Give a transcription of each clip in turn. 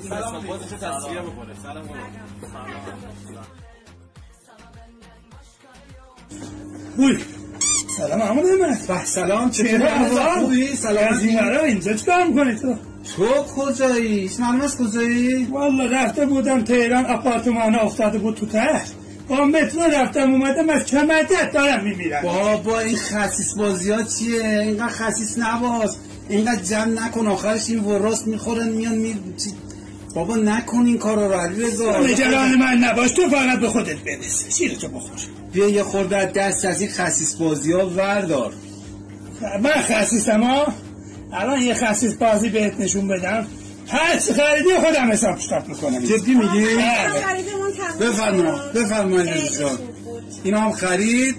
سلام خودش رو تصفیه بکنه. سلام بوی سلام عمو نعمت. سلام چطوری خوبی؟ سلام از این ورا اینجا چیکار می‌کنی تو؟ تو کجایی؟ معلوم است کجایی؟ والا رفته بودم تهران آپارتمان افتاده بود تو ته با مترو رفتم اومدم از کمدت دارم میمیرم. بابا این خسیس بازی ها چیه؟ اینقدر خسیس نباز، اینقدر جمع نکن، آخرش این وراست میخورن میان بابا نکن این کارا رو علیرضا. نگران من نباش، تو فقط به خودت برس، شیرتو بخور. بیا یه خورده دست از این خسیس بازی ها وردار. من خسیسم ها؟ الان یه خسیس بازی بهت نشون بدم، هر چی خریدی خودم حساب کتاب میکنم. جدی میگی؟ بفرما علیرضا جان. اینا هم خرید؟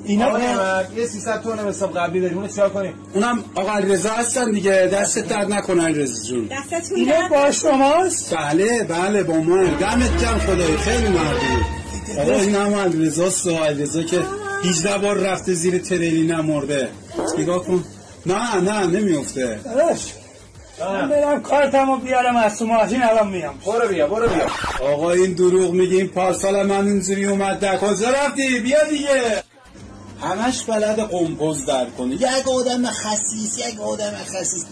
اینا یه 300 تومن حساب قبلی داریم، اونو چیکار کنیم؟ اونم آقا علیرضا هستن دیگه، دستت درد نکنه علیرضا جون. دستتون اینا با شماست؟ بله با ما. دمت گرم خدای، خیلی مردی. آقا این هم علیرضاست، علیرضا که 18 بار رفته زیر تریلی نمرده. نگاه کن. نه نمیفته. من برم کارتمو بیارم از تو ماشین، الان میام. برو بیا. آقا این دروغ میگه، این پارسال من اینجوری اومد. کجا رفتی؟ بیا دیگه. همش بلد قمپوز در کنه. یک آدم خسیس